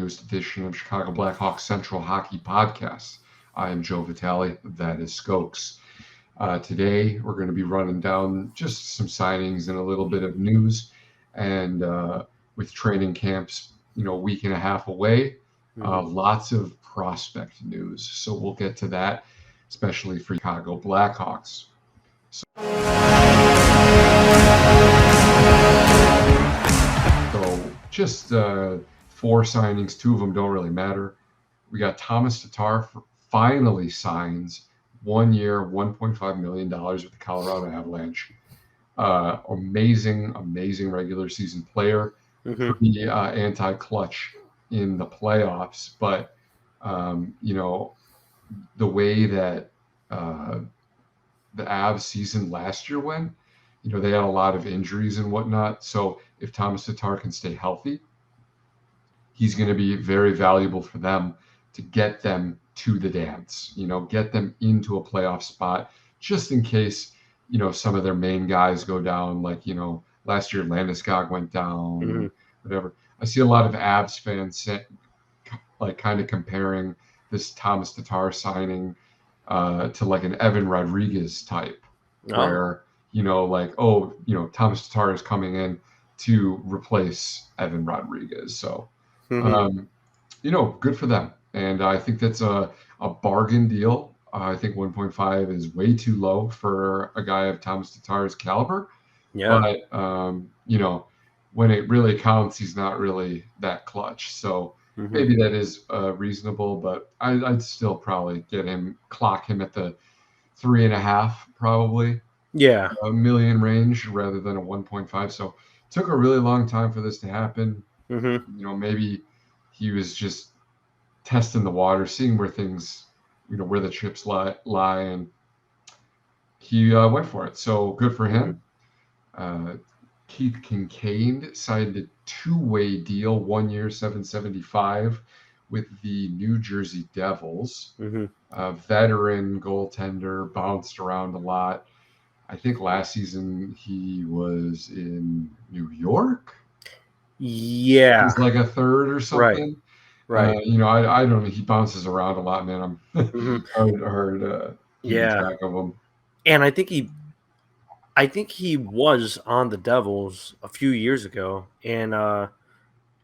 newest edition of Chicago Blackhawks Central Hockey Podcast. I am Joe Vitale. That is Skokes. Today, we're going to be running down just some signings and a little bit of news. And with training camps, a week and a half away, lots of prospect news. So we'll get to that, especially for Chicago Blackhawks. So just 4 signings, 2 of them don't really matter. We got Tomas Tatar finally signs 1 year, $1.5 million with the Colorado Avalanche. Amazing regular season player. Pretty anti-clutch in the playoffs, but the way that the Avs season last year went, they had a lot of injuries and whatnot. So if Tomas Tatar can stay healthy, he's going to be very valuable for them to get them to the dance, get them into a playoff spot, just in case, some of their main guys go down, like, last year Landeskog went down, whatever. I see a lot of Avs fans kind of comparing this Tomas Tatar signing to like an Evan Rodriguez type, where, Tomas Tatar is coming in to replace Evan Rodriguez. So, good for them. And I think that's a bargain deal. I think 1.5 is way too low for a guy of Tomas Tatar's caliber. Yeah. But, when it really counts, he's not really that clutch. So maybe that is reasonable, but I'd still probably clock him at the 3.5, probably. Yeah. A million range rather than a 1.5. So it took a really long time for this to happen. Maybe he was just testing the water, seeing where things, where the chips lie, and he went for it. So good for him. Keith Kincaid signed a 2-way deal, 1 year, $775 with the New Jersey Devils. Veteran goaltender, bounced around a lot. I think last season he was in New York. Yeah. He's like a third or something. Right. I don't know. He bounces around a lot, man. I'm hard keeping track of him. And I think he was on the Devils a few years ago. And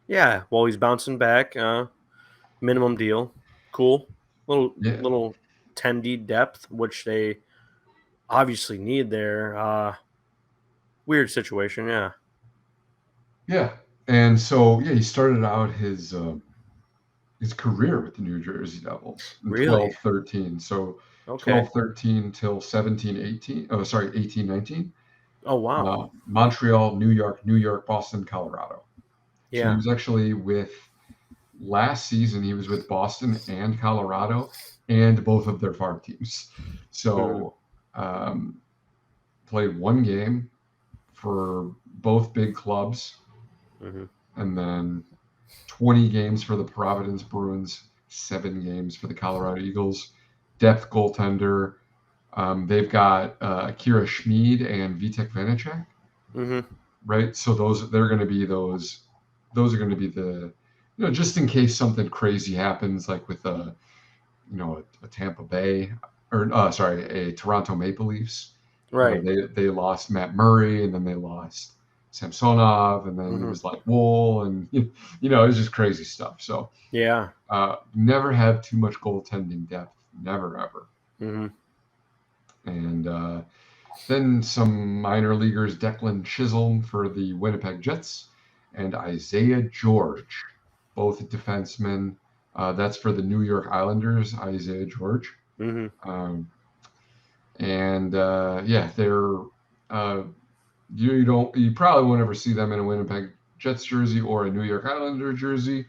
he's bouncing back. Minimum deal. Cool. Little 10D depth, which they obviously need there. Weird situation, yeah. Yeah. And so, he started out his career with the New Jersey Devils in 12-13. So 12-13 till 17-18. Oh, sorry, 18-19. Oh, wow. Montreal, New York, Boston, Colorado. Yeah. So he was actually last season, he was with Boston and Colorado and both of their farm teams. So played 1 game for both big clubs. And then 20 games for the Providence Bruins, 7 games for the Colorado Eagles. Depth goaltender. They've got Akira Schmid and Vitek Vanacek. Right? So they're going to be those are going to be the, just in case something crazy happens, like with a Tampa Bay a Toronto Maple Leafs. Right. They lost Matt Murray, and then they lost Samsonov, and then it was like Wool, and it was just crazy stuff. So never have too much goaltending depth, never ever. And then some minor leaguers, Declan Chisholm for the Winnipeg Jets, and Isaiah George, both defensemen. That's for the New York Islanders, Isaiah George. They're you probably won't ever see them in a Winnipeg Jets jersey or a New York Islander jersey.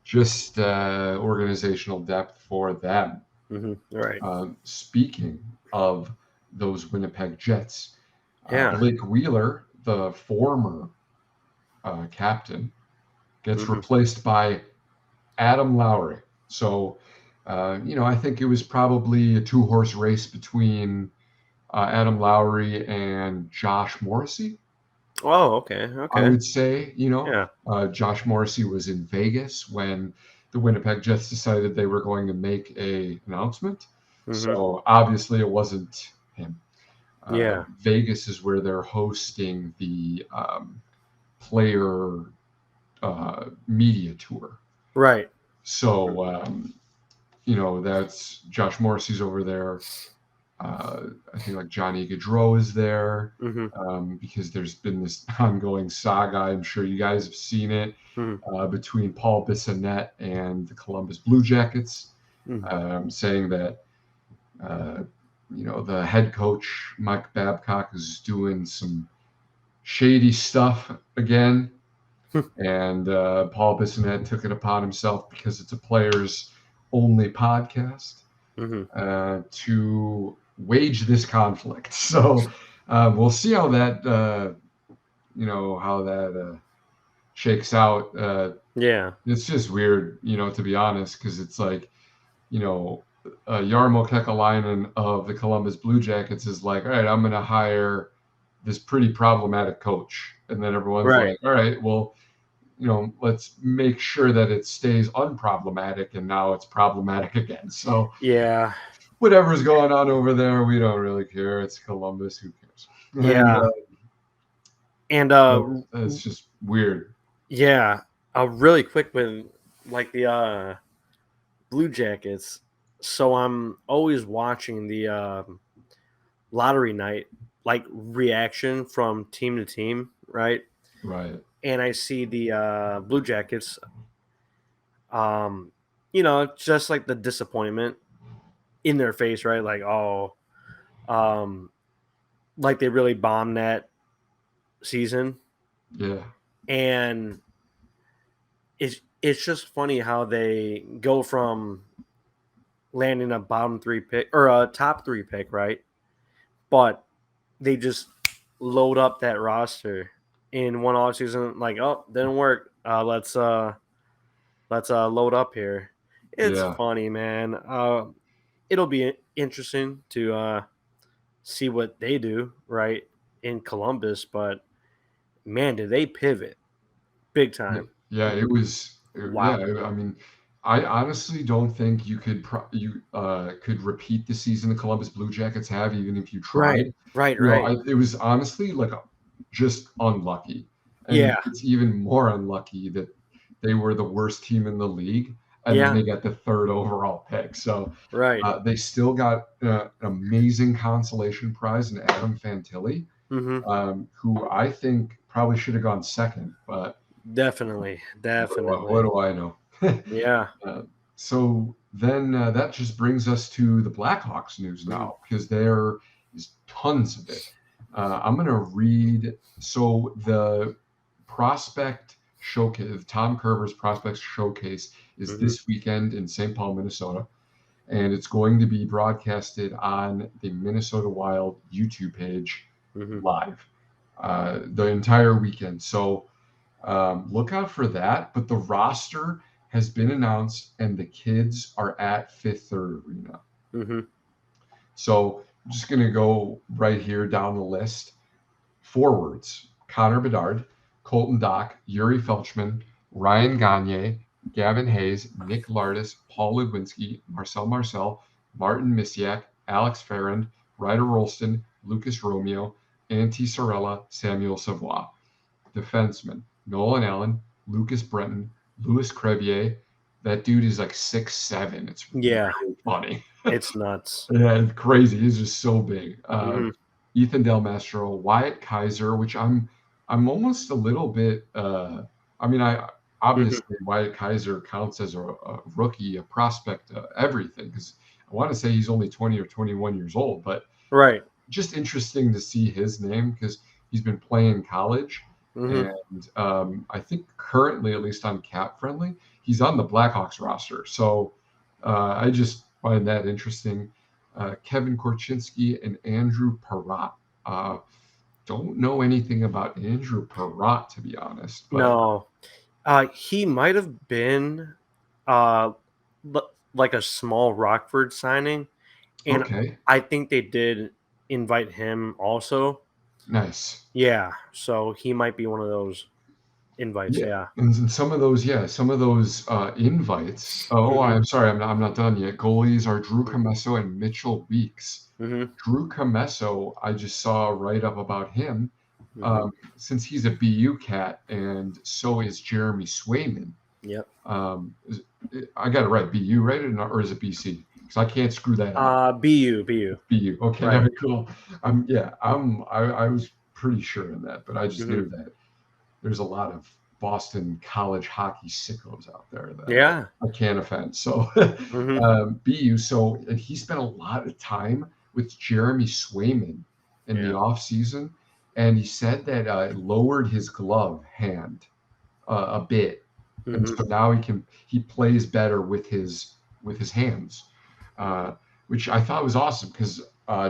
Just organizational depth for them. Right. Speaking of those Winnipeg Jets, Blake Wheeler, the former captain, gets replaced by Adam Lowry. So, I think it was probably a 2-horse race between Adam Lowry and Josh Morrissey. Oh, okay, I okay. would say, Yeah. Josh Morrissey was in Vegas when the Winnipeg Jets decided they were going to make a announcement. Mm-hmm. So obviously it wasn't him. Yeah. Vegas is where they're hosting the player media tour. Right. So that's Josh Morrissey's over there. I think like Johnny Gaudreau is there Mm-hmm. because there's been this ongoing saga. I'm sure you guys have seen it Mm-hmm. between Paul Bissonnette and the Columbus Blue Jackets, Mm-hmm. saying that uh, the head coach Mike Babcock is doing some shady stuff again, and Paul Bissonnette took it upon himself because it's a players only podcast Mm-hmm. to wage this conflict. So we'll see how that shakes out. Yeah. It's just weird, to be honest, because it's like you know Jarmo Kekalainen of the Columbus Blue Jackets is like, all right, I'm going to hire this pretty problematic coach, and then everyone's Right. like, all right, well, let's make sure that it stays unproblematic, and now it's problematic again. So Yeah. whatever's going on over there, we don't really care. It's Columbus. Who cares? And Yeah. And it's just weird. yeah. Really quick with like the Blue Jackets. So I'm always watching the lottery night like reaction from team to team, right? Right. And I see the Blue Jackets. Um, just like the disappointment in their face, right? Like, oh, um, like they really bombed that season, Yeah. and it's just funny how they go from landing a bottom three pick or a top three pick, right? But they just load up that roster in one off season. Like, oh, didn't work. Let's load up here. It's Yeah. funny, man. It'll be interesting to see what they do right in Columbus, but man, did they pivot big Yeah. time. Yeah. It was. Yeah. Wow. I mean, I honestly don't think you could repeat the season the Columbus Blue Jackets have, even if you Right. tried. Right. Right. It was honestly like just unlucky, and Yeah. it's even more unlucky that they were the worst team in the league, and then Yeah. they got the third overall pick. So Right. they still got an amazing consolation prize in Adam Fantilli, Mm-hmm. who I think probably should have gone second, but Definitely. what Definitely. do I know? Yeah. uh, so then that just brings us to the Blackhawks news Mhm. now, because there is tons of it. I'm going to read. So the prospect showcase, Tom Kerber's prospect showcase, is Mhm. this weekend in St. Paul, Minnesota, and it's going to be broadcasted on the Minnesota Wild YouTube page Mhm. live the entire weekend. So look out for that. But the roster has been announced, and the kids are at Fifth Third Arena. Mhm. So I'm just going to go right here down the list. Forwards: Connor Bedard, Colton Dock, Yuri Felchman, Ryan Gagne, Gavin Hayes, Nick Lardis, Paul Ludwinski, Marcel, Martin Misiak, Alex Ferrand, Ryder Rolston, Lucas Romeo, Antti Sorella, Samuel Savoie. Defensemen: Nolan Allen, Lucas Brenton, Louis Crevier. That dude is like 6'7". It's Yeah. really funny. It's nuts. Yeah, it's crazy. He's just so big. Mhm. Ethan Del Mastro, Wyatt Kaiser, which I'm almost a little bit. I mean, I Mhm. obviously Wyatt Kaiser counts as a rookie, a prospect, everything, because I want to say he's only 20 or 21 years old, but Right. just interesting to see his name because he's been playing college, Mhm. and I think currently, at least on Cap Friendly, he's on the Blackhawks roster. So I just find that interesting. Kevin Korchinski and Andrew Perrott. Uh, don't know anything about Andrew Perrott, to be honest, but No. He might have been uh like a small Rockford signing, and okay. I think they did invite him also. Nice. Yeah, so he might be one of those invites. Yeah, Yeah. and some of those invites. Oh, Hmm. I'm sorry, I'm not done yet. Goalies are Drew Commesso and Mitchell Weeks. Hmm. Drew Commesso, I just saw a write up about him. Hmm. Since he's a BU cat, and so is Jeremy Swayman. Yep. Is, I got it right. BU, right, or is it BC? Because I can't screw that up. BU. BU. Okay, Right. very cool. Yeah, I was pretty sure in that, but I just Hmm. knew that there's a lot of Boston college hockey sickos out there that Yeah. I can't offend. So Hmm. BU. So and he spent a lot of time with Jeremy Swayman in the Yeah. off season, and he said that it lowered his glove hand a bit, and Hmm. so now he plays better with his hands, uh, which I thought was awesome because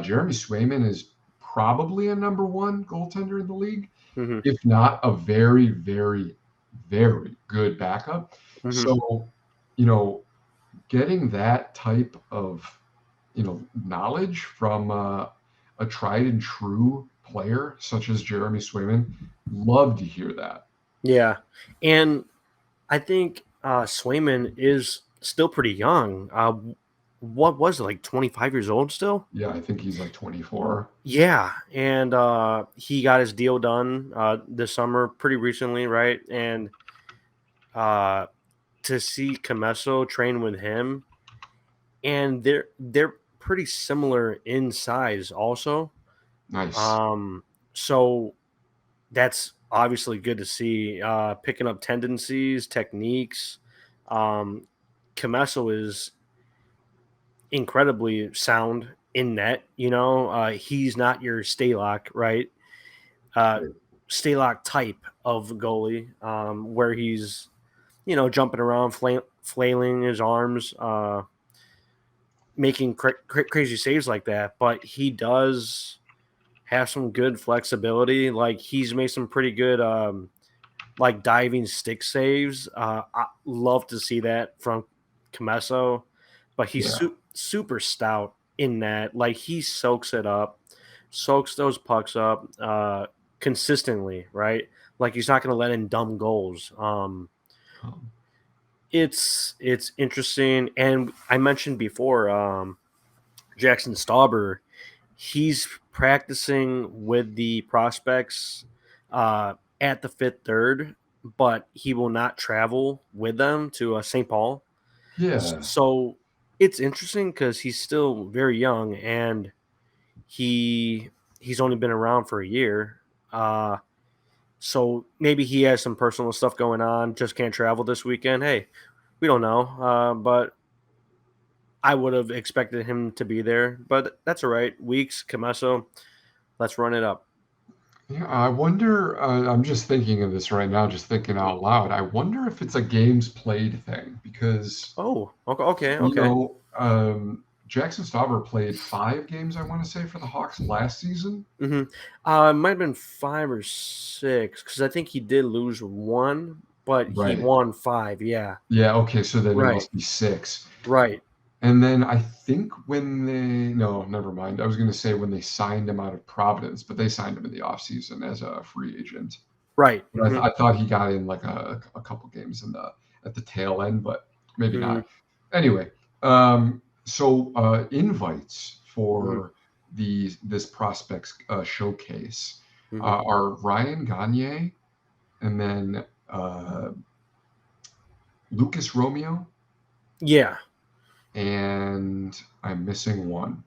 Jeremy Swayman is probably a number one goaltender in the league, Hmm. if not a very, very, very good backup. Hmm. So, you know, getting that type of, knowledge from a tried and true player such as Jeremy Swayman, love to hear that. Yeah, and I think Swayman is still pretty young. What was it, like 25 years old still? Yeah, I think he's like 24. Yeah, and he got his deal done this summer, pretty recently, right? And uh, to see Camesso train with him, and they're pretty similar in size, also. Nice. Um, so that's obviously good to see. Picking up tendencies, techniques. Um, Camesso is incredibly sound in net. He's not your Staylock, right? Uh, Right. Staylock type of goalie, where he's jumping around, flailing his arms, making crazy saves like that. But he does have some good flexibility. Like he's made some pretty good like diving stick saves. I love to see that from Camesso, but he's Yeah. super stout in that. Like he soaks it up, soaks those pucks up consistently, right? Like he's not going to let in dumb goals. Um, It's interesting, and I mentioned before Jackson Stauber. He's practicing with the prospects at the fifth third, but he will not travel with them to St. Paul. yeah. So it's interesting because he's still very young and he's only been around for a year. So maybe he has some personal stuff going on, just can't travel this weekend. Hey, we don't know, but I would have expected him to be there. But that's all right. Weeks, Camesso, let's run it up. Yeah, I wonder. I'm just thinking of this right now, just thinking Mhm. out loud. I wonder if it's a games played thing because, Oh, okay. Jackson Stauber played 5 games, I want to say, for the Hawks last season. Hmm. It might have been 5 or 6 because I think he did lose one, but he Right. won five. Yeah, Yeah. Okay. So then it right, must be 6. right. And then I think when they, no, never mind. I was going to say when they signed him out of Providence, but they signed him in the offseason as a free agent. Right. But I thought he got in like a couple games in the at the tail end, but maybe Hmm. not. Anyway, so invites Hmm. for this prospects showcase Hmm. are Ryan Gagne and then Lucas Romeo, Yeah. and I'm missing one.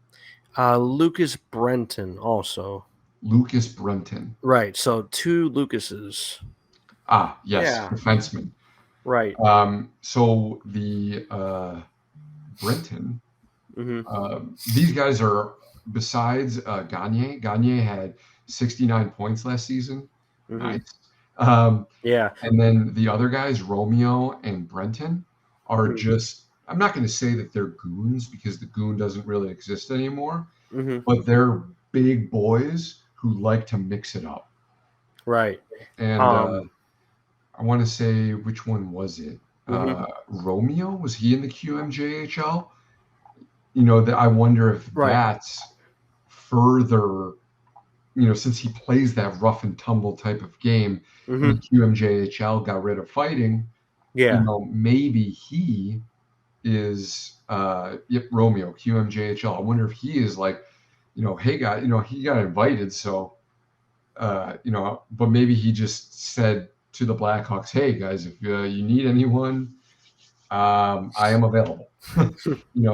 Lucas Brenton also. Lucas Brenton. Right. So two Lucases. Ah, yes, Yeah. defenseman. Right. So the Brenton. Hmm. These guys are besides Gagne. Gagne had 69 points last season. Hmm. Nice. Um, Yeah. and then the other guys, Romeo and Brenton, are Hmm. just. I'm not going to say that they're goons because the goon doesn't really exist anymore, Hmm. but they're big boys who like to mix it up. Right. And Um. I want to say which one was it? Hmm. Romeo, was he in the QMJHL? That I wonder if Right. that's further, since he plays that rough and tumble type of game, and Mm-hmm. the QMJHL got rid of fighting, Yeah. maybe he is Romeo QMJHL. I wonder if he is like, hey guy, he got invited, so but maybe he just said to the Blackhawks, hey guys, if you need anyone, I am available.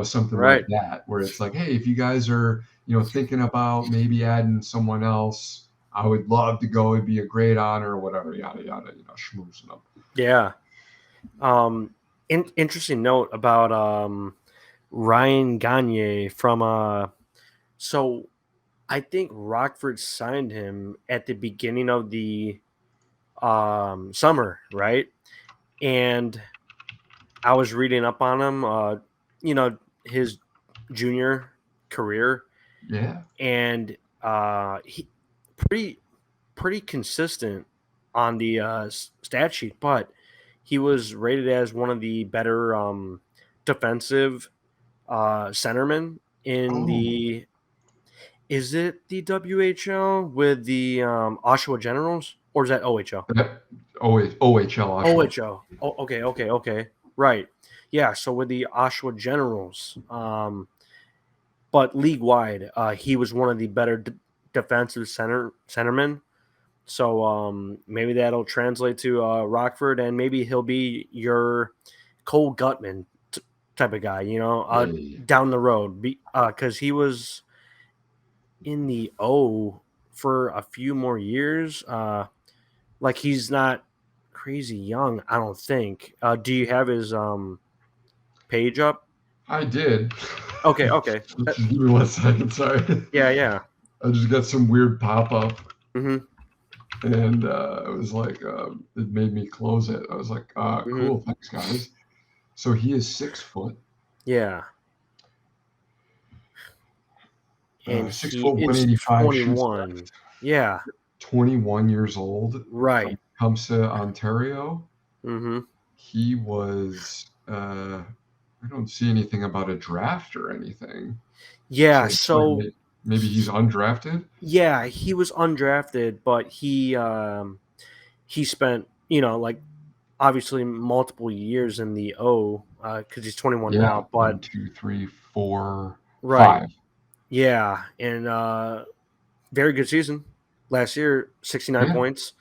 Something like Right. that, where it's like, hey, if you guys are, thinking about maybe adding someone else, I would love to go. It'd be a great honor or whatever, yada, yada, schmoozing them. Yeah. Interesting note about Ryan Gagne from so I think Rockford signed him at the beginning of the summer, right? And I was reading up on him, his junior career, Yeah. and he pretty pretty consistent on the stat sheet, but he was rated as one of the better defensive centermen in Oh, the. Is it the WHL with the Oshawa Generals, or is that OHL? that OHL Oshawa. OHL. Oh, okay. Right. Yeah. So with the Oshawa Generals, but league wide, he was one of the better defensive centermen. So maybe that'll translate to Rockford, and maybe he'll be your Cole Gutman type of guy, Hey, down the road, because he was in the O for a few more years. Like he's not crazy young, I don't think. Do you have his page up? I did. Okay. Just give me 1 second. Sorry. Yeah. I just got some weird pop up, Mm-hmm. and it was like it made me close it. I was like, Mm-hmm. cool, thanks guys. So he is 6 foot, Yeah. And six he foot one is eighty five, shoots 21. Yeah. 21 years old. Right. Comes to Ontario. Mm-hmm. He was. I don't see anything about a draft or anything. Yeah. So it's like So maybe he's undrafted. yeah, he was undrafted, but he spent like obviously multiple years in the O because he's 21 Yeah, now. one, But two, three, four, right. 5. Yeah, and very good season last year. 69 Yeah, points,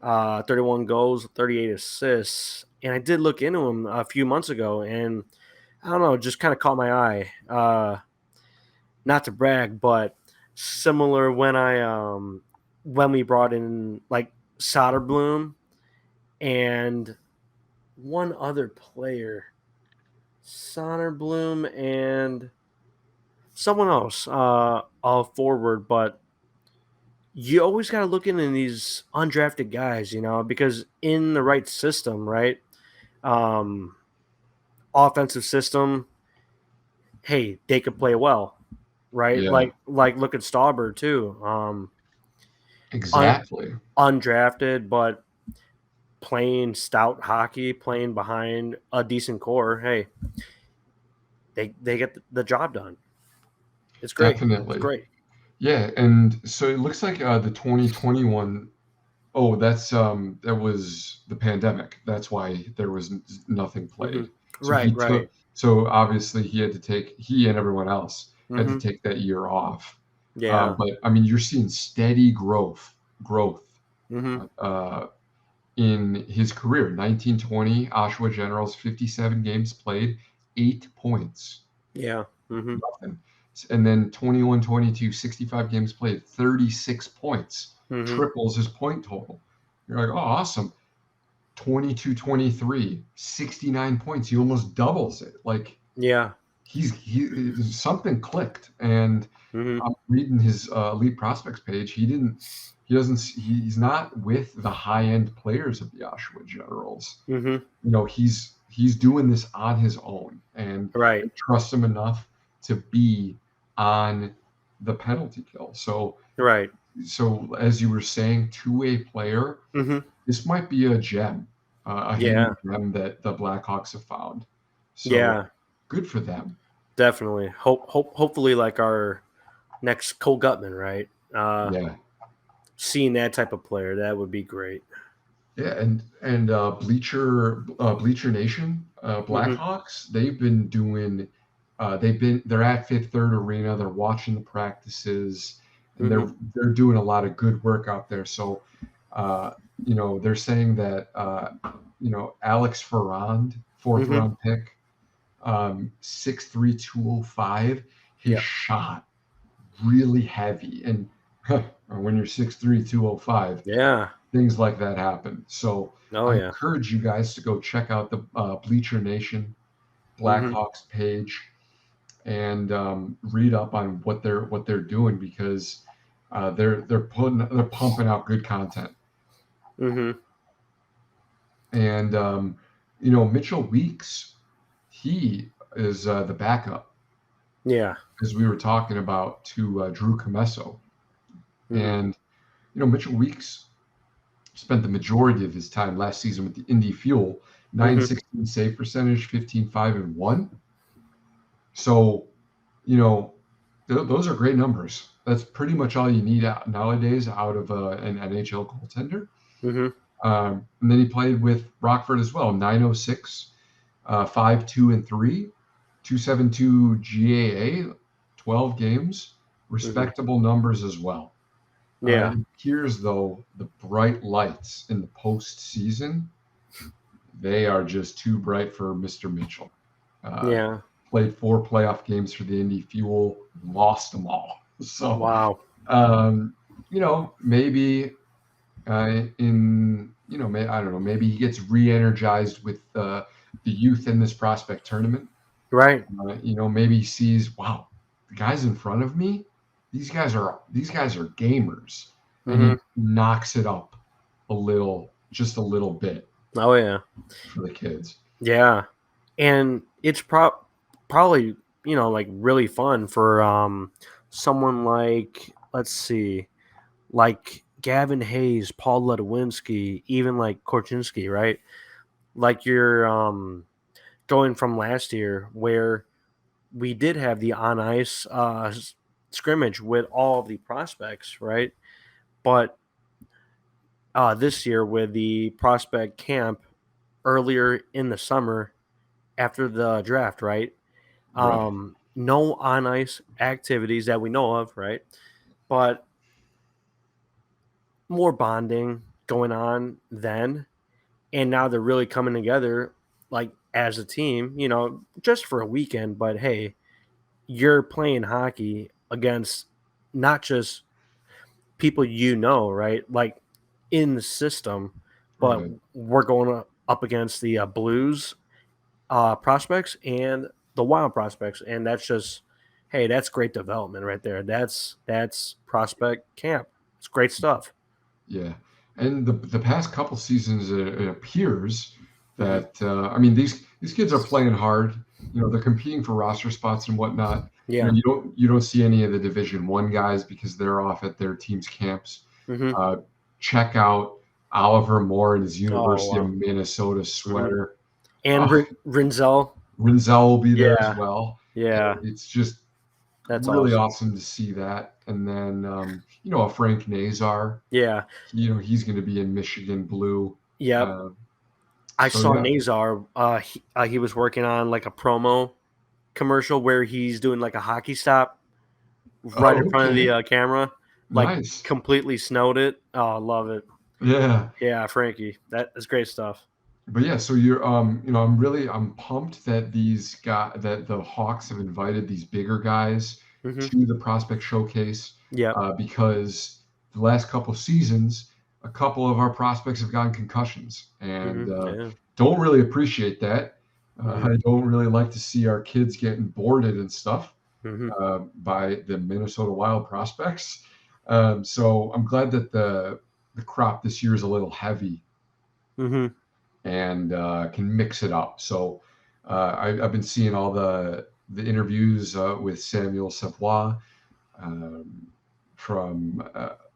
31 goals, 38 assists. And I did look into him a few months ago, and I don't know, just kind of caught my eye. Not to brag, but similar when we brought in like Soderblom and one other player, Soderblom and someone else, all forward, but you always got to look into these undrafted guys, because in the right system, right? Um, Offensive system, hey, they could play well, right? yeah, Like look at Stauber too. Un- exactly. Undrafted, but playing stout hockey, playing behind a decent core. Hey, they get the job done. It's great. It's Definitely. great. Yeah, and so it looks like the 2021. Oh, that was the pandemic. That's why there was nothing Hmm. played. So Right, he right. took. So obviously he and everyone else had to Hmm. take that year off. Yeah. But I mean, you're seeing steady growth Hmm. uh, in his career. 1920 Oshawa Generals, 57 games played, 8 points, Yeah. Hmm. nothing. And then 21-22, 65 games played, 36 points, Hmm. triples his point total. You're like, oh, awesome. 22-23, 69 points. He almost doubles it. Like Yeah. something clicked. And Hmm. I'm reading his elite prospects page. He's not with the high end players of the Oshawa Generals. Hmm. He's doing this on his own, and Right. they trust him enough to be on the penalty kill. Right. So as you were saying, two-way player, Hmm. this might be a gem, a hidden Yeah. gem that the Blackhawks have found. So Yeah. good for them. Definitely. Hopefully, like our next Cole Gutman, right? Yeah. seeing that type of player. That would be great. Yeah, and Bleacher Nation, Mm-hmm. Blackhawks, they've been doing they're at Fifth Third Arena, they're watching the practices, and Mm-hmm. they're doing a lot of good work out there. So uh, they're saying that Alex Ferrand, fourth Mm-hmm. round pick, 6'3", 205, his Yep. shot really heavy. And when you're 6'3", 205, Yeah. things like that happen. So Oh I yeah. encourage you guys to go check out the Bleacher Nation Mm-hmm. Blackhawks page and read up on what they're doing, because they're pumping out good content. Mm-hmm. And Mitchell Weeks, he is the backup, Yeah. as we were talking about, to Drew Comesso. Mm-hmm. And Mitchell Weeks spent the majority of his time last season with the Indy Fuel, Mm-hmm. 916 save percentage, 15-5-1. So, you know, those are great numbers. That's pretty much all you need nowadays out of an NHL goaltender. Mm-hmm. And then he played with Rockford as well, 906, 5-2-3, 272 GAA, 12 games, Mm-hmm. respectable numbers as well. Yeah. It appears, though, the bright lights in the postseason, they are just too bright for Mr. Mitchell. Uh, Yeah. Played 4 playoff games for the Indy Fuel, lost them all. So, Wow. um, maybe I don't know, maybe he gets re-energized with the youth in this prospect tournament. Right. Maybe he sees, wow, the guys in front of me, these guys are gamers, and Mm-hmm. he knocks it up just a little bit Oh yeah. for the kids. Yeah. And it's probably like really fun for someone like, let's see, like Gavin Hayes, Paul Ledwinski, even like Korchinski, right? Like you're going from last year where we did have the on ice scrimmage with all of the prospects, right? But this year with the prospect camp earlier in the summer after the draft, right? Right. No on ice activities that we know of, right? But more bonding going on then. And now they're really coming together like as a team, just for a weekend. But hey, you're playing hockey against not just people right? Like in the system, but Right. we're going up against the Blues prospects and the Wild prospects, and that's just hey, that's great development right there. That's prospect camp. It's great stuff. Yeah, and the past couple seasons, it appears Hmm. that these kids are playing hard. They're competing for roster spots and whatnot. Yeah. You don't see any of the Division One guys because they're off at their team's camps. Hmm. Uh, Check out Oliver Moore in his Oh University of wow. Minnesota Hmm. sweater. And Oh, Rinzel. Rinzel will be there as Yeah. well. Yeah. It's just That's really awesome. awesome to see that. And then a Frank Nazar. Yeah. He's going to be in Michigan blue. Yep. Uh, I so saw yeah. Nazar. He was working on like a promo commercial where he's doing like a hockey stop right in Oh, front of the okay. camera, like Nice. completely snowed it. Oh, I love it. Yeah. Yeah, Frankie, that's great stuff. But yeah, so I'm pumped that that the Hawks have invited these bigger guys Hmm. to the prospect showcase, Yep. because the last couple seasons, a couple of our prospects have gotten concussions, and Yeah. don't really appreciate that. Hmm. I don't really like to see our kids getting boarded and stuff Hmm. by the Minnesota Wild prospects. So I'm glad that the crop this year is a little heavy Hmm. and can mix it up. So I've been seeing all the interviews with Samuel Savoie, um, from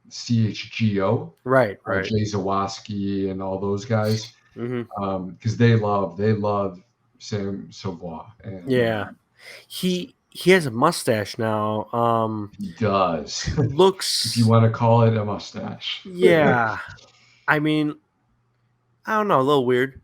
CHGO, Right. Right. Jay Zawaski, and all those guys, Hmm. because they love Sam Savoie, and Yeah. He he has a mustache now. He does, if you Looks, want to call it a mustache. yeah. I mean, I don't know, a little weird,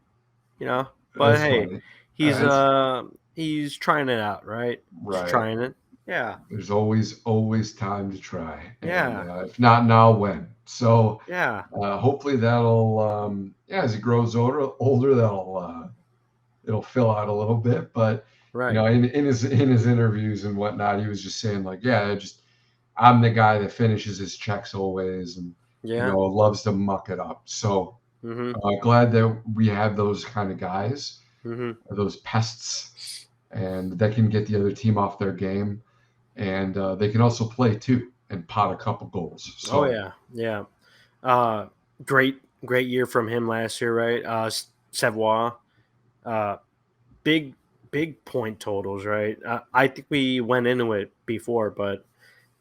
you know. But That's hey, funny. he's That's uh he's trying it out, right? He's right. trying it. Yeah, There's always time to try, and yeah, if not now, when? So yeah. hopefully that'll yeah, as he grows older that'll it'll fill out a little bit. But Right. in his interviews and whatnot, he was just saying like, yeah, just I'm the guy that finishes his checks always, and Yeah. loves to muck it up. So Mhm. glad that we have those kind of guys, Mhm. those pests, and that can get the other team off their game, and they can also play too and pot a couple goals. Oh So yeah. Yeah. Uh, great year from him last year, right? Savoie. Uh, big big point totals, right? I think we went into it before, but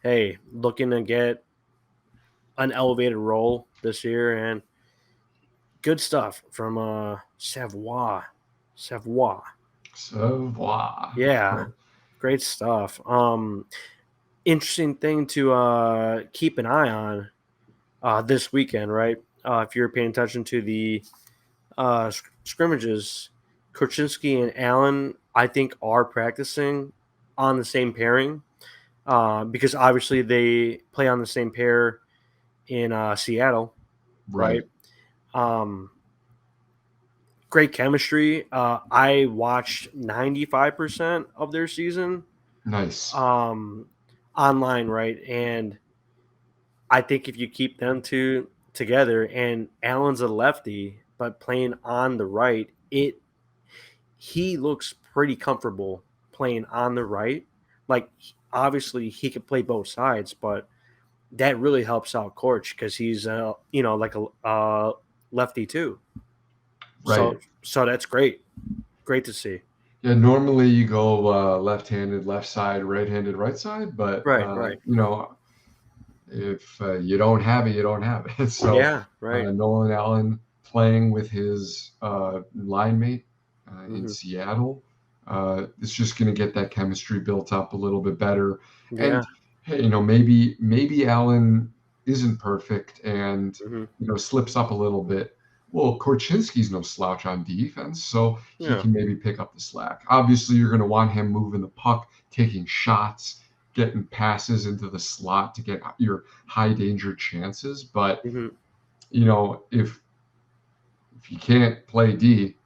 hey, looking to get an elevated role this year and good stuff from Savoie. Savoie. savoir. Yeah. Great stuff. Interesting thing to keep an eye on this weekend, right? If you're paying attention to the scrimmages, Korchinski and Allen, I think, are practicing on the same pairing because obviously they play on the same pair in Seattle, right? Right. Um, great chemistry. I watched 95% of their season Nice. um, online, right? And I think if you keep them two together, and Allen's a lefty, but playing on the right, he looks pretty comfortable playing on the right. Like obviously he could play both sides, but that really helps out Corch because he's like a lefty too. Right. So that's great. Great to see. Yeah, normally you go left-handed left side, right-handed right side, but Right, right. if you don't have it, you don't have it. So Yeah, right. Nolan Allen playing with his line mate in Hmm. Seattle, it's just going to get that chemistry built up a little bit better. Yeah. And hey, maybe Allen isn't perfect and Hmm. slips up a little bit. Well, Korchinski's no slouch on defense, so he Yeah. can maybe pick up the slack. Obviously, you're going to want him moving the puck, taking shots, getting passes into the slot to get your high danger chances. But Hmm. if you can't play D,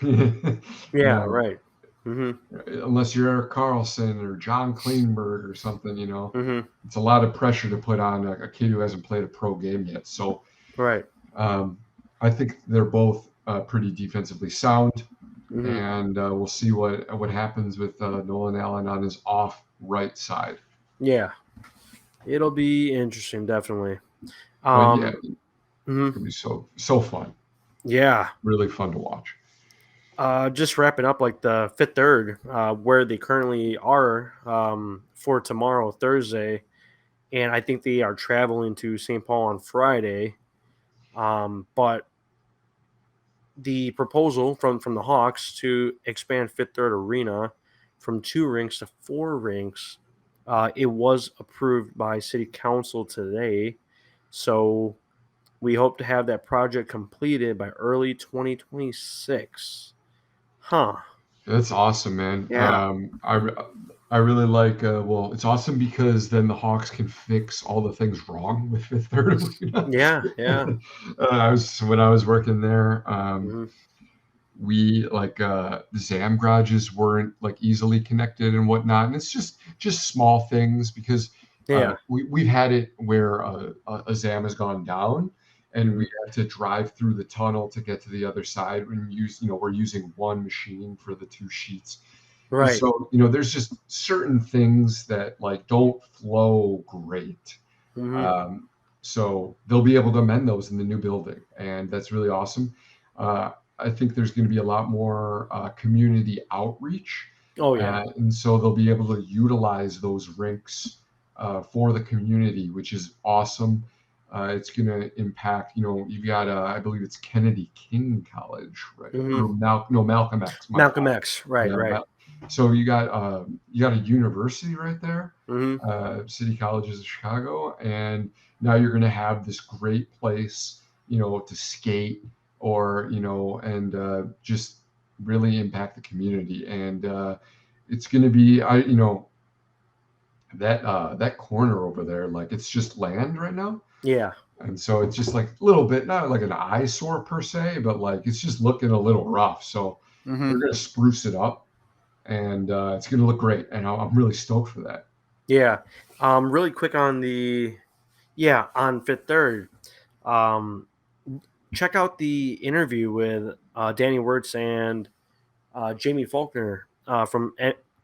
you Yeah, know, right. Hmm. unless you're Eric Carlson or John Klingberg or something, Hmm. it's a lot of pressure to put on a kid who hasn't played a pro game yet. So Right. um, I think they're both pretty defensively sound, Hmm. and we'll see what happens with Nolan Allen on his off right side. Yeah. It'll be interesting, definitely. But yeah, Um, it's mhm. gonna be so fun, Yeah. really fun to watch. Just wrapping up like the fifth third, where they currently are for tomorrow, Thursday, and I think they are traveling to St. Paul on Friday. But the proposal from the Hawks to expand Fifth Third Arena from 2 rinks to 4 rinks, it was approved by City Council today. So we hope to have that project completed by early 2026. Huh. That's awesome, man. Yeah. I really like. Well, it's awesome because then the Hawks can fix all the things wrong with Fifth Third Arena. Yeah. Yeah. I was when I was working there. Hmm. We like the Zam garages weren't like easily connected and whatnot, and it's just small things because Yeah. we've had it where a Zam has gone down, and Hmm. we have to drive through the tunnel to get to the other side. When we're using one machine for the two sheets, and Right. so there's just certain things that like don't flow great. Hmm. Um, so they'll be able to amend those in the new building, and that's really awesome. I think there's going to be a lot more community outreach, Oh yeah. and so they'll be able to utilize those rinks for the community, which is awesome. It's going to impact, you've got, I believe it's Kennedy King College, right? Hmm. Or no, Malcolm X, my Malcolm fault. X. Right. Yeah, Right. So you got a university right there, Mm-hmm. City Colleges of Chicago, and now you're going to have this great place, to skate or and just really impact the community. And it's going to be that corner over there, like it's just land right now. Yeah. And so it's just like a little bit, not like an eyesore per se, but like it's just looking a little rough. So they're Mm-hmm. going to spruce it up, and it's going to look great. And I'm really stoked for that. Yeah. Really quick on the on Fifth Third. Um, check out the interview with Danny Wirtz and Jamie Faulkner from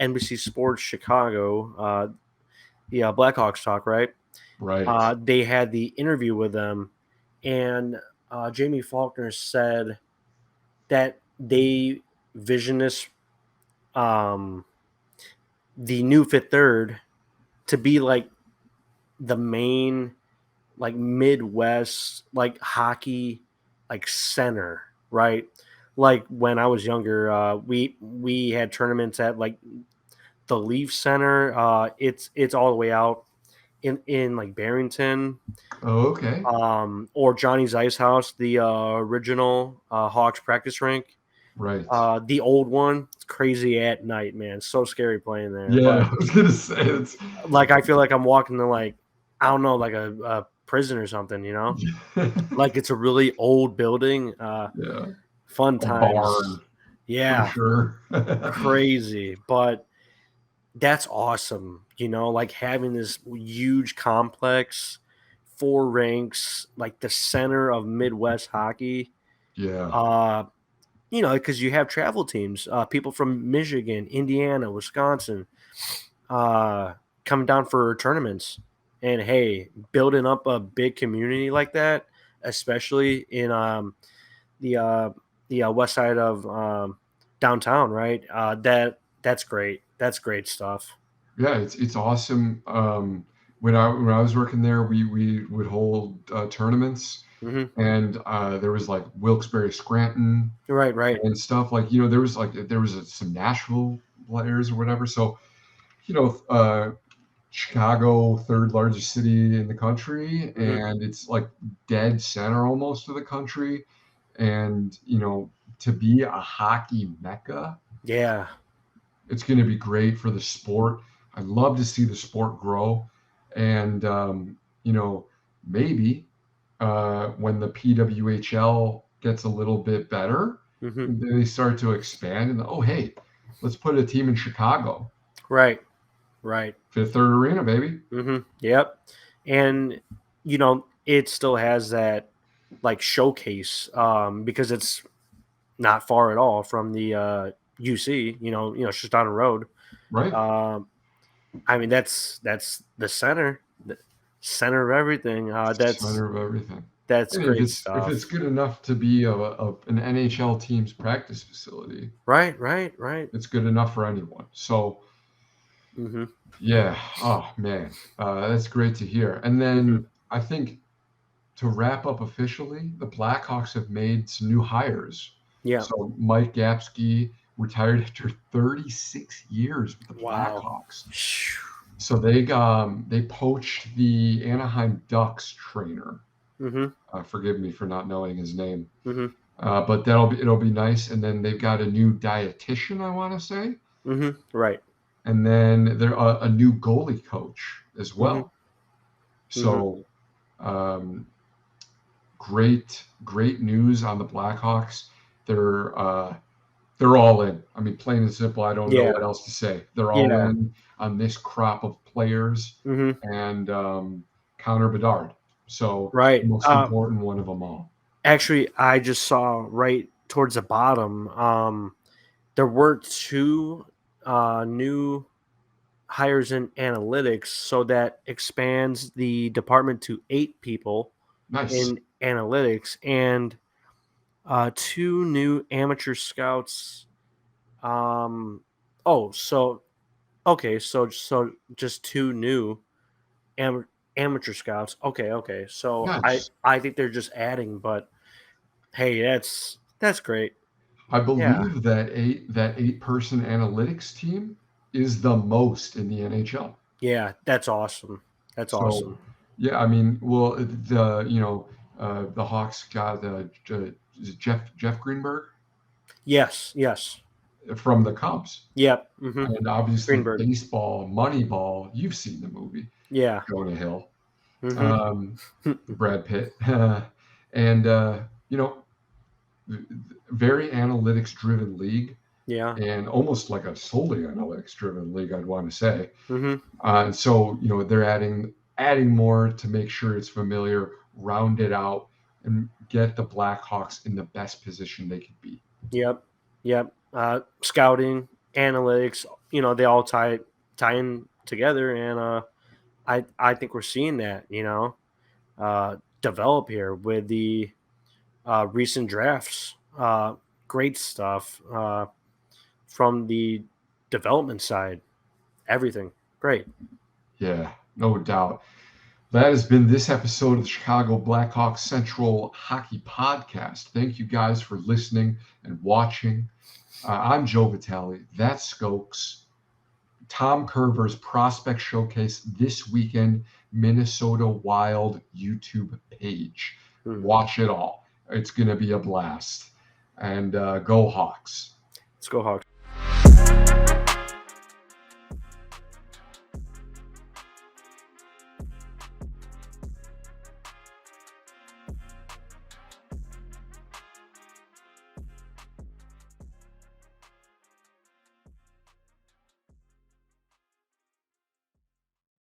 NBC Sports Chicago. The Blackhawks talk, right? Right. They had the interview with them, and Jamie Faulkner said that they vision this um, the new Fifth Third to be like the main like Midwest like hockey like center, right? Like when I was younger, we had tournaments at like the Leaf Center. It's all the way out in like Barrington, Oh, okay. or Johnny's Ice House, the original Hawks practice rink. Right. The old one, it's crazy at night, man. So scary playing there. But Yeah, I was gonna say it's. like I feel like I'm walking to like I don't know, like a prison or something, you know? Like it's a really old building. Yeah, Fun a times. barn for Yeah, sure. crazy. But that's awesome, like having this huge complex, four ranks, like the center of Midwest hockey. Yeah. Uh, because you have travel teams, people from Michigan, Indiana, Wisconsin, uh, coming down for tournaments. And hey, building up a big community like that, especially in the west side of downtown, right? That's great. That's great stuff. Yeah, it's awesome. When I was working there, we would hold tournaments, Hmm. and there was like Wilkes-Barre Scranton Right, right. and stuff. Like there was some Nashville players or whatever. So Chicago, third largest city in the country, Hmm. and it's like dead center almost of the country. And to be a hockey mecca, Yeah, it's going to be great for the sport. I'd love to see the sport grow, and maybe when the PWHL gets a little bit better, hmm, they start to expand. And oh, hey, let's put a team in Chicago, right, right. Fifth Third Arena, baby. Yep. And it still has that like showcase, because it's not far at all from the UC. It's just down the road. Right. Um, I mean, that's the center of everything. That's Center of everything. that's And if great it's stuff. good enough to be an NHL team's practice facility, Right, right, right. it's good enough for anyone. So Hmm. yeah, oh man, that's great to hear. And Hmm. then I think to wrap up officially, the Blackhawks have made some new hires. Yeah. So Mike Gapsky retired after 36 years with the Wow. Blackhawks. So they poached the Anaheim Ducks trainer. Hmm. Forgive me for not knowing his name. Hmm. But it'll be nice. And then they've got a new dietitian, I want to say, Hmm. Right. and then they're a new goalie coach as Hmm. well. Hmm. So um, great news on the Blackhawks. They're uh, they're all in. I mean, plain and simple. I don't know Yeah. what else to say. They're all Yeah. in on this crop of players Hmm. and Connor Bedard. So the Right. most important one of them all. Actually, I just saw right towards the bottom. There were two new hires in analytics, so that expands the department to 8 people Nice. in analytics, and two new amateur scouts. Um, oh, so okay, so just two new am- amateur scouts. Okay, okay. So I Nice. I think they're just adding, but hey, that's great. I Yeah, believe that eight-person analytics team is the most in the NHL. yeah, that's awesome. That's So, awesome. yeah, I mean, well, the Hawks got is it Jeff Greenberg Yes, yes, from the Cubs, yep. Mm-hmm. and obviously Greenberg. baseball, Moneyball. You've seen the movie, Yeah. Jonah Hill, Mm-hmm. um, Brad Pitt, and you know, very analytics driven league, Yeah. and almost like a solely analytics driven league, I'd want to say. Mm-hmm. So they're adding more to make sure it's familiar, round it out, and get the Blackhawks in the best position they could be. Yep. Yep. Scouting, analytics, they all tie in together, and I think we're seeing that, develop here with the recent drafts. Great stuff from the development side. Everything great. Yeah, no doubt. That has been this episode of the Chicago Blackhawks Central Hockey Podcast. Thank you guys for listening and watching. I'm Joe Vitale. That's Skokes. Tom Curver's Prospect Showcase this weekend, Minnesota Wild YouTube page. Mhm. Watch it all. It's going to be a blast. And go Hawks. Let's go Hawks.